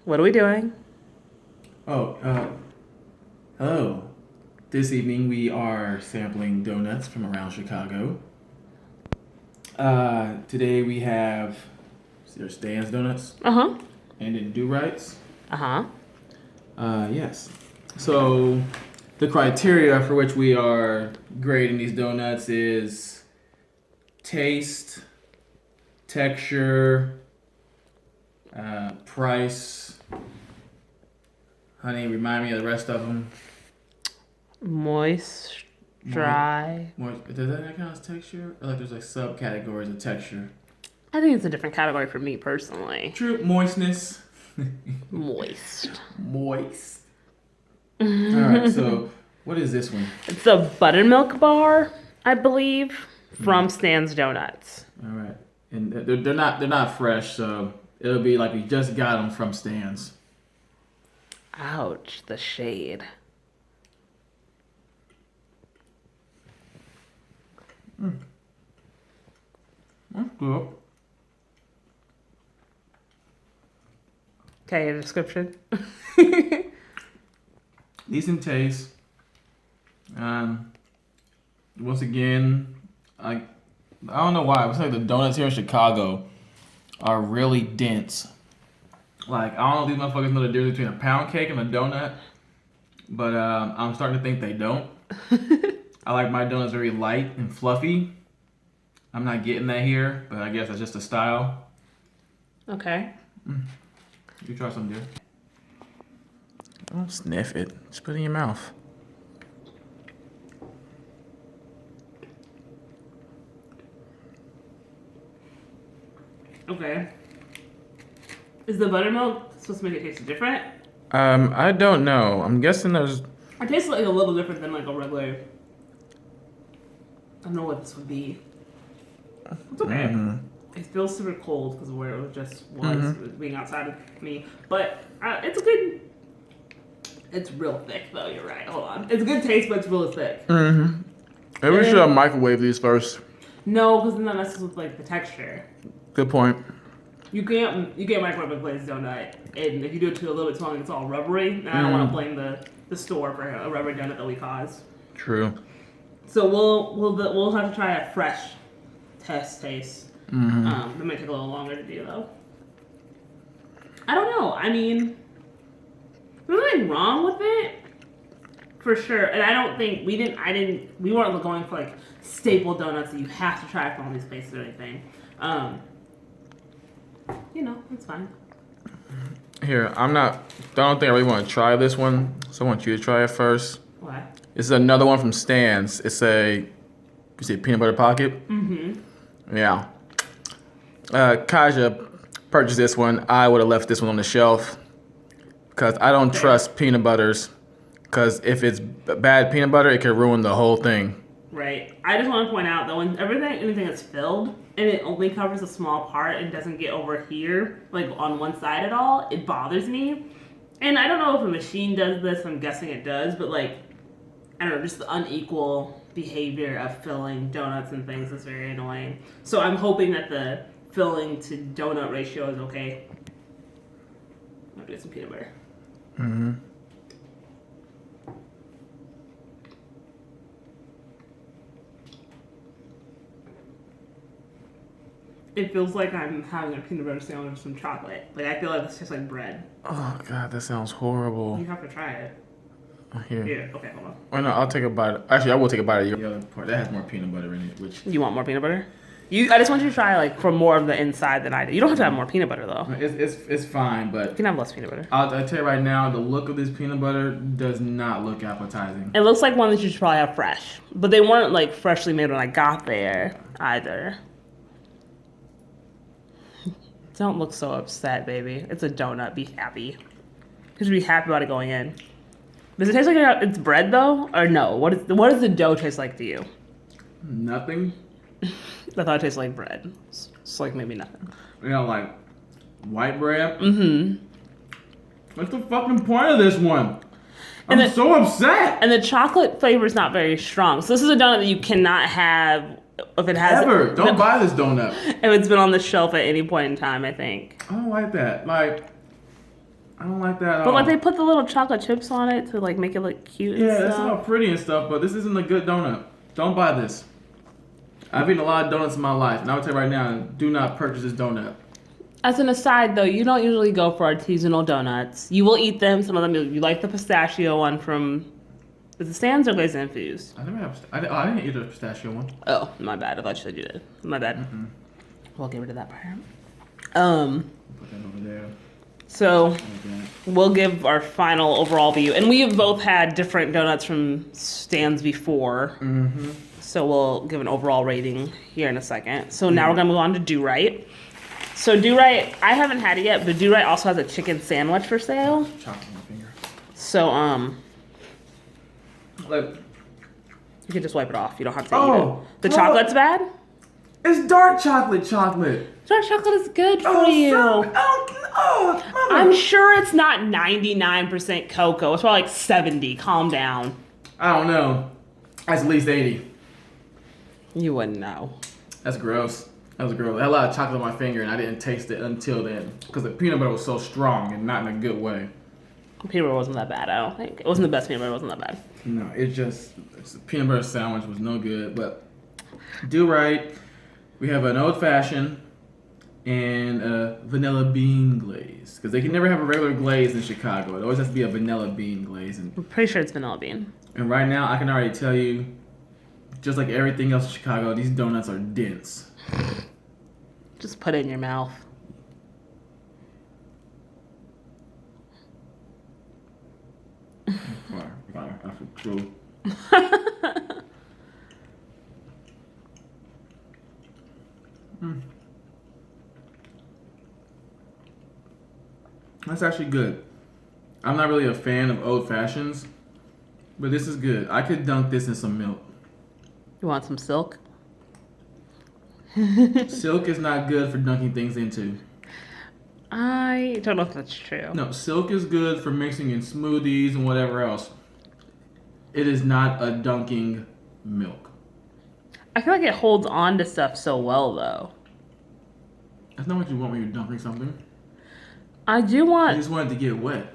What are we doing? Hello. This evening we are sampling donuts from around Chicago. Today we have there's Stan's Donuts Uh-huh. and then Do-Rites. Uh-huh. Yes. So the criteria for which we are grading these donuts is taste, texture, price. Honey, remind me of the rest of them. Moist, dry. Does that count as texture? Or like there's like subcategories of texture. I think it's a different category for me personally. True. Moistness. Moist. Moist. Alright, so what is this one? It's a buttermilk bar, I believe, from Stan's Donuts. Alright. And they're not fresh, so it'll be like we just got them from Stan's. Ouch, the shade. That's good. Okay, a description. Decent taste. Once again, I don't know why. It's like the donuts here in Chicago are really dense. Like, I don't know if these motherfuckers know the difference between a pound cake and a donut, but I'm starting to think they don't. I like my donuts very light and fluffy. I'm not getting that here, but I guess that's just a style. Okay. You try some, dear. Don't sniff it. Just put it in your mouth. Okay. Is the buttermilk supposed to make it taste different? I don't know. I'm guessing there's... It tastes like a little different than like a regular. I don't know what this would be. It's okay. Mm-hmm. It feels super cold because of where it just was being outside of me. But it's a good. It's real thick though. You're right. Hold on. It's a good taste, but it's really thick. Mm-hmm. Maybe we should microwave these first. No, because then that messes with like the texture. Good point. You can't microwave a glazed donut, and if you do it to a little bit too long, it's all rubbery. And I don't want to blame the store for a rubbery donut that we caused. True. So we'll have to try a fresh taste. That might take a little longer to do though. I don't know. I mean, there's nothing wrong with it, for sure. And I don't think we weren't going for like staple donuts that you have to try from all these places or anything. It's fine. Here, I don't think I really want to try this one, so I want you to try it first. Why? This is another one from Stan's. It's you see peanut butter pocket? Mm-hmm. Yeah. Kaja purchased this one. I would have left this one on the shelf because I don't trust peanut butters, because if it's bad peanut butter, it could ruin the whole thing. Right. I just want to point out that when anything is filled and it only covers a small part and doesn't get over here, like on one side at all, it bothers me. And I don't know if a machine does this. I'm guessing it does, but like, I don't know, just the unequal behavior of filling donuts and things is very annoying. So I'm hoping that the filling to donut ratio is okay. I'm gonna get some peanut butter. Mm-hmm. It feels like I'm having a peanut butter sandwich with some chocolate. Like, I feel like it's just like bread. Oh, God, that sounds horrible. You have to try it. Here. Yeah, okay, hold on. Oh, no, I'll take a bite. Actually, I will take a bite of the other part. That has more peanut butter in it, which... You want more peanut butter? I just want you to try, like, for more of the inside than I do. You don't have to have more peanut butter, though. It's fine, but... You can have less peanut butter. I'll tell you right now, the look of this peanut butter does not look appetizing. It looks like one that you should probably have fresh. But they weren't, like, freshly made when I got there, either. Don't look so upset, baby. It's a donut. Be happy. You should be happy about it going in. Does it taste like it's bread, though? Or no? What does the dough taste like to you? Nothing. I thought it tasted like bread. It's like maybe nothing. Like white bread? Mm-hmm. What's the fucking point of this one? I'm so upset! And the chocolate flavor is not very strong. So this is a donut that you cannot have if it has... Ever! Don't buy this donut. If it's been on the shelf at any point in time, I think. I don't like that. Like, I don't like that at But all. like they put the little chocolate chips on it to like make it look cute and Yeah, stuff. it's all pretty and stuff, but this isn't a good donut. Don't buy this. I've eaten a lot of donuts in my life, and I would tell you right now, do not purchase this donut. As an aside, though, you don't usually go for artisanal donuts. You will eat them. Some of them you like the pistachio one from. Is it Stan's or Glaze Infused? I never have. I didn't eat the pistachio one. Oh, my bad. I thought you said you did. My bad. Mm-hmm. We'll get rid of that part. Put that over there. So Like that. we'll give our final overall view, and we have both had different donuts from Stan's before. Mm-hmm. So we'll give an overall rating here in a second. So now we're gonna move on to Do-Rite. So Do-Rite, I haven't had it yet, but Do-Rite also has a chicken sandwich for sale. Chocolate on my finger. So Like, you can just wipe it off. You don't have to eat Oh, it. The oh. chocolate's bad? it's dark chocolate. Dark chocolate is good for Oh, you. mama. I'm sure it's not 99% cocoa. It's probably like 70. Calm down. I don't know. That's at least 80. You wouldn't know. That's gross. That was gross. I had a lot of chocolate on my finger, and I didn't taste it until then because the peanut butter was so strong and not in a good way. Peanut butter wasn't that bad, I don't think. It wasn't the best peanut butter. It wasn't that bad. No, it's the peanut butter sandwich was no good. But Do-Rite, we have an old fashioned and a vanilla bean glaze because they can never have a regular glaze in Chicago. It always has to be a vanilla bean glaze. I'm pretty sure it's vanilla bean. And right now, I can already tell you, just like everything else in Chicago, these donuts are dense. Just put it in your mouth. That's true. That's actually good. I'm not really a fan of old fashions, but this is good. I could dunk this in some milk. You want some silk? Silk is not good for dunking things into. I don't know if that's true. No, silk is good for mixing in smoothies and whatever else. It is not a dunking milk. I feel like it holds on to stuff so well, though. That's not what you want when you're dunking something. I do You want. just want it to get wet.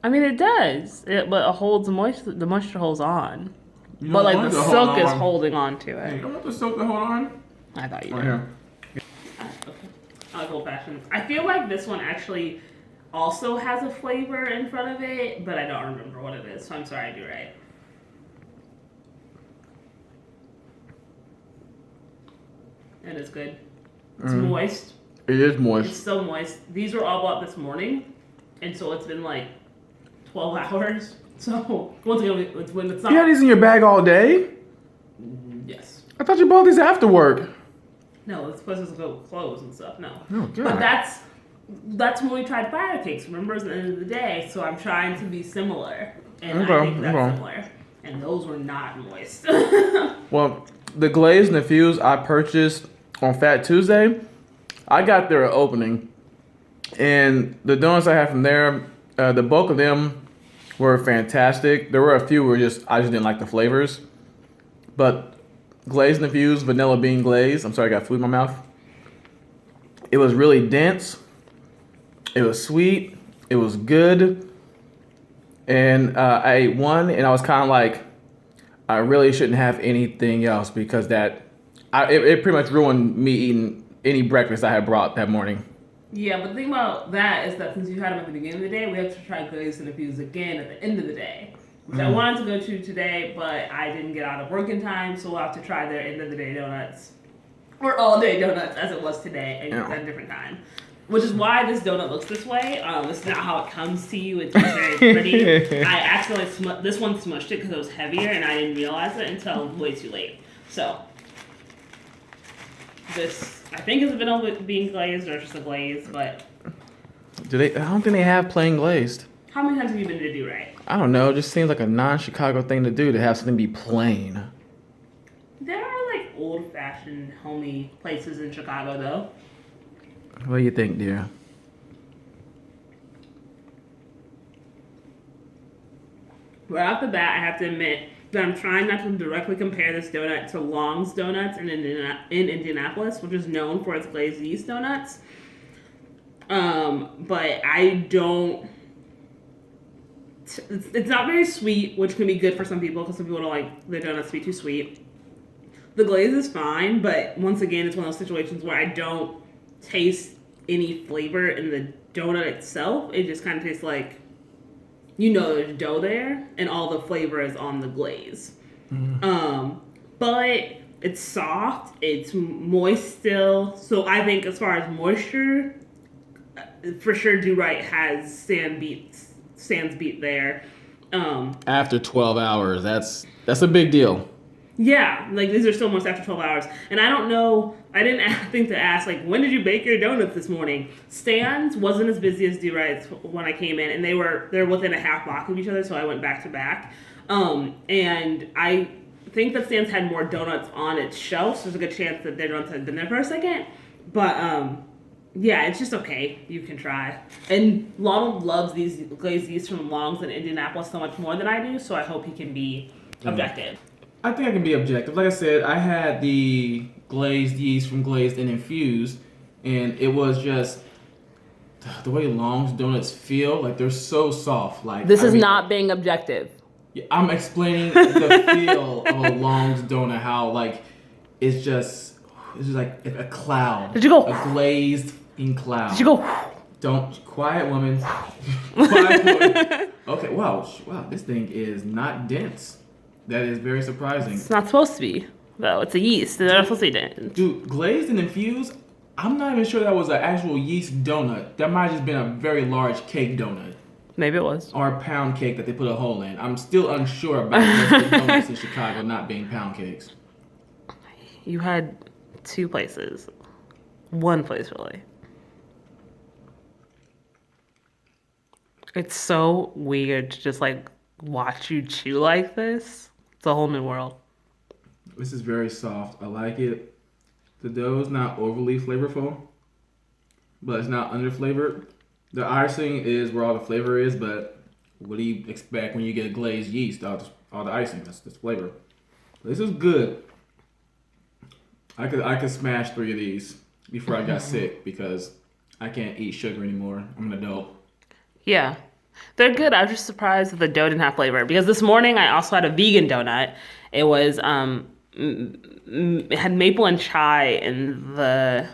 I mean, it does. But it holds moisture. The moisture holds on. You But don't like want the it to silk hold is on. holding on to Hey, you it. don't want the silk to hold on? I thought you Right did. here. Okay. I like old fashions. I feel like this one actually also has a flavor in front of it, but I don't remember what it is. So I'm sorry, I do right. It is good. It's moist. It is It's moist. so moist. These were all bought this morning, and so it's been like 12 hours. So once again, it's when it's not. You had these in your bag all day? Yes. I thought you bought these after work. No, it's supposed to go clothes and stuff. No. Oh, God. But that's when we tried fire cakes. Remember, it's the end of the day, so I'm trying to be similar, and I think that's similar. And those were not moist. Well, the glazed and infused I purchased on Fat Tuesday, I got their opening. And the donuts I had from there, the bulk of them were fantastic. There were a few where I just didn't like the flavors. But glazed and infused vanilla bean glaze, I'm sorry, I got food in my mouth. It was really dense. It was sweet. It was good. And I ate one, and I was kind of like, I really shouldn't have anything else because it pretty much ruined me eating any breakfast I had brought that morning. Yeah, but the thing about that is that since you had them at the beginning of the day, we have to try glazed and infused again at the end of the day. Which I wanted to go to today, but I didn't get out of work in time, so we'll have to try their end of the day donuts. Or all day donuts as it was today at a different time. Which is why this donut looks this way. It's not how it comes to you. It's very pretty. I accidentally this one smushed it because it was heavier, and I didn't realize it until way too late. So this, I think, is a vanilla bean glazed or just a glaze. But I don't think they have plain glazed. how many times have you been to Do-Rite? I don't know. It just seems like a non-Chicago thing to do to have something be plain. There are like old-fashioned, homey places in Chicago, though. What do you think, dear? Right off the bat, I have to admit that I'm trying not to directly compare this donut to Long's Donuts in Indianapolis, which is known for its glazed yeast donuts. But I don't it's not very sweet, which can be good for some people because some people don't like their donuts to be too sweet. The glaze is fine, but once again, it's one of those situations where I don't taste any flavor in the donut itself. It just kind of tastes like, there's dough there, and all the flavor is on the glaze. But it's soft, it's moist still. So I think as far as moisture, for sure Do-Rite has sans beat there. After 12 hours, that's a big deal. Yeah, like these are still moist after 12 hours. And I don't know, I didn't think to ask, like, when did you bake your donuts this morning? Stan's wasn't as busy as Do-Rite's when I came in, and they're within a half block of each other, so I went back to back. And I think that Stan's had more donuts on its shelf, so there's a good chance that their donuts had been there for a second. But, yeah, it's just okay. You can try. And Lonald loves these glazed yeast from Long's in Indianapolis so much more than I do, so I hope he can be objective. I think I can be objective. Like I said, I had the glazed yeast from Glazed and Infused, and it was just the way Long's donuts feel. Like, they're so soft. Like, this is not being objective. I'm explaining the feel of a Long's donut. How like it's just like a cloud. Did you go? A glazed in cloud. Did you go? Don't, quiet woman. Quiet woman. Okay. Wow. This thing is not dense. That is very surprising. It's not supposed to be, though. It's a yeast. They're not supposed to be dense. Dude, Glazed and Infused, I'm not even sure that was an actual yeast donut. That might have just been a very large cake donut. Maybe it was. Or a pound cake that they put a hole in. I'm still unsure about the donuts in Chicago not being pound cakes. You had two places. One place, really. It's so weird to just, like, watch you chew like this. It's a whole new world. This is very soft. I like it. The dough is not overly flavorful, but it's not underflavored. The icing is where all the flavor is, but what do you expect when you get glazed yeast? All the icing, that's flavor. This is good. I could smash 3 of these before I got sick because I can't eat sugar anymore. I'm an adult. Yeah. They're good. I was just surprised that the dough didn't have flavor because this morning I also had a vegan donut. It was it had maple and chai in the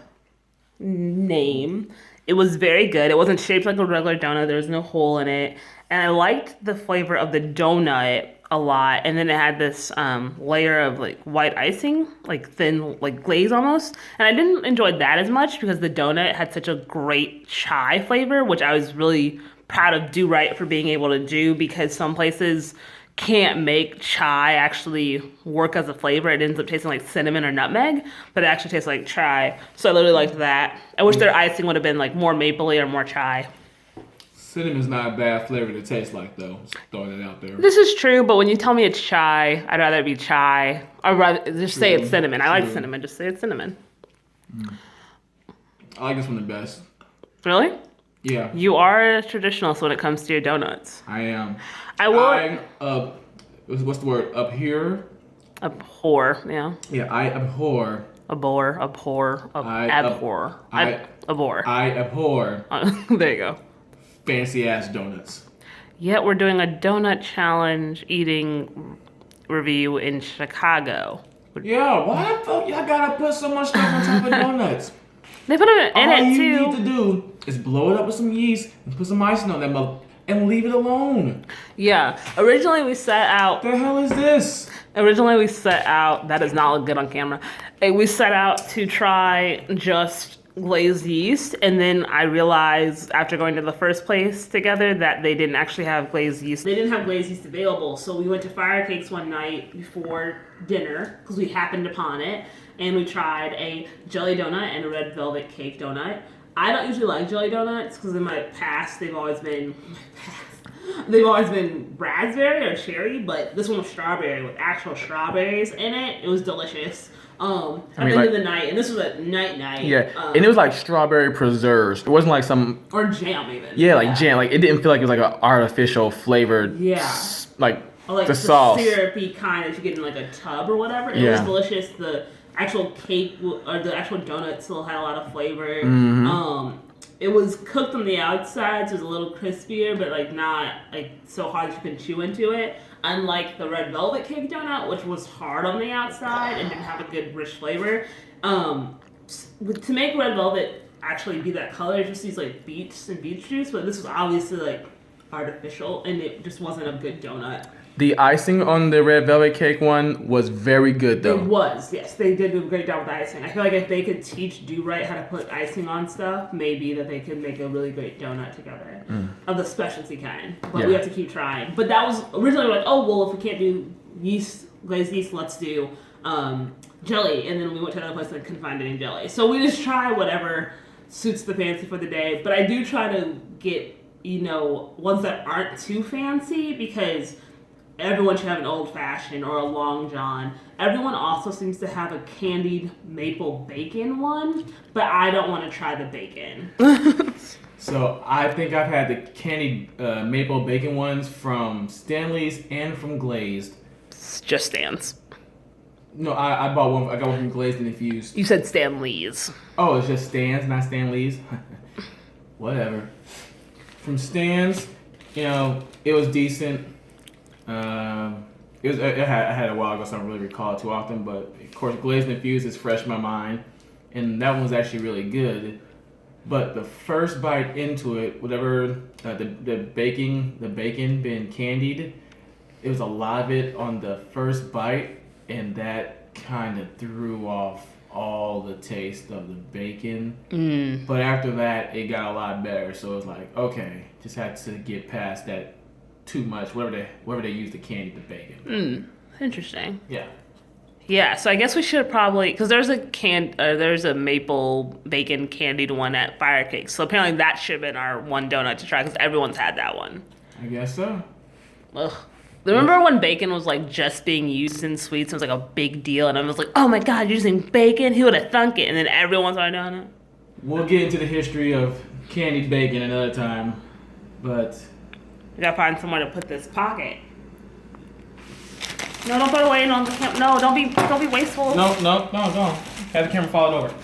name. It was very good. It wasn't shaped like a regular donut. There was no hole in it, and I liked the flavor of the donut a lot. And then it had this layer of like white icing, like thin, like glaze almost. And I didn't enjoy that as much because the donut had such a great chai flavor, which I was really proud of Do-Rite for being able to do because some places can't make chai actually work as a flavor. It ends up tasting like cinnamon or nutmeg, but it actually tastes like chai. So I literally liked that. I wish their icing would have been like more mapley or more chai. Cinnamon's not a bad flavor to taste like, though. Just throwing it out there. This is true, but when you tell me it's chai, I'd rather it be chai. I'd rather just say it's cinnamon. I like cinnamon. Just say it's cinnamon. I like this one the best. Really? Yeah. You are a traditionalist when it comes to your donuts. I am. I will. I'm what's the word? Up here? Abhor, yeah. Yeah, I abhor. Abhor. Abhor. I abhor. There you go. Fancy ass donuts. Yet we're doing a donut challenge eating review in Chicago. Yeah, why the fuck y'all gotta put so much stuff on top of donuts? They put it in it too. All you need to do is blow it up with some yeast and put some icing on that mother and leave it alone. Yeah. Originally we set out. The hell is this? That does not look good on camera. We set out to try just glazed yeast, and then I realized after going to the first place together that they didn't actually have glazed yeast. They didn't have glazed yeast available, so we went to Fire Cakes one night before dinner because we happened upon it, and we tried a jelly donut and a red velvet cake donut. I don't usually like jelly donuts because in my past they've always been raspberry or cherry, but this one was strawberry with actual strawberries in it. It was delicious. At the end of the night, and this was a night. Yeah, and it was like strawberry preserves. It wasn't like some or jam even. Yeah, like jam. Like it didn't feel like it was like an artificial flavored. Yeah. Like the sauce. Syrupy kind that you get in like a tub or whatever. It was delicious. The actual cake or the actual donut still had a lot of flavor. it was cooked on the outside, so it was a little crispier, but like not like so hard that you can chew into it. Unlike the red velvet cake donut, which was hard on the outside and didn't have a good rich flavor. To make red velvet actually be that color, just use like beets and beet juice, but this was obviously like artificial, and it just wasn't a good donut. The icing on the red velvet cake one was very good, though. It was, yes. They did a great job with the icing. I feel like if they could teach Do-Rite how to put icing on stuff, maybe that they could make a really great donut together of the specialty kind. But we have to keep trying. But that was originally like, oh, well, if we can't do glazed yeast, let's do jelly. And then we went to another place and couldn't find any jelly. So we just try whatever suits the fancy for the day. But I do try to get, ones that aren't too fancy, because everyone should have an old fashioned or a long john. Everyone also seems to have a candied maple bacon one, but I don't want to try the bacon. So I think I've had the candied maple bacon ones from Stanley's and from Glazed. It's just Stan's. No, I bought one. I got one from Glazed and Infused. You said Stanley's. Oh, it's just Stan's, not Stanley's. Whatever. From Stan's, it was decent. I had a while ago, so I don't really recall it too often. But of course, Glazed and Infused is fresh in my mind, and that one was actually really good. But the first bite into it, whatever the bacon being candied, it was a lot of it on the first bite, and that kind of threw off all the taste of the bacon. But after that, it got a lot better. So it was like, okay, just had to get past that too much, whatever they use to candy the bacon. Interesting. Yeah. Yeah, so I guess we should probably, because there's a maple bacon candied one at Fire Cake. So apparently that should have been our one donut to try, because everyone's had that one. I guess so. Ugh. Remember when bacon was like just being used in sweets? It was like a big deal, and I was like, "Oh my God, you're using bacon? Who would have thunk it?" And then everyone started doing it. We'll get into the history of candied bacon another time, but We gotta find somewhere to put this pocket. No, don't put it away on the camera. No, don't be wasteful. no, don't. Have the camera fall over.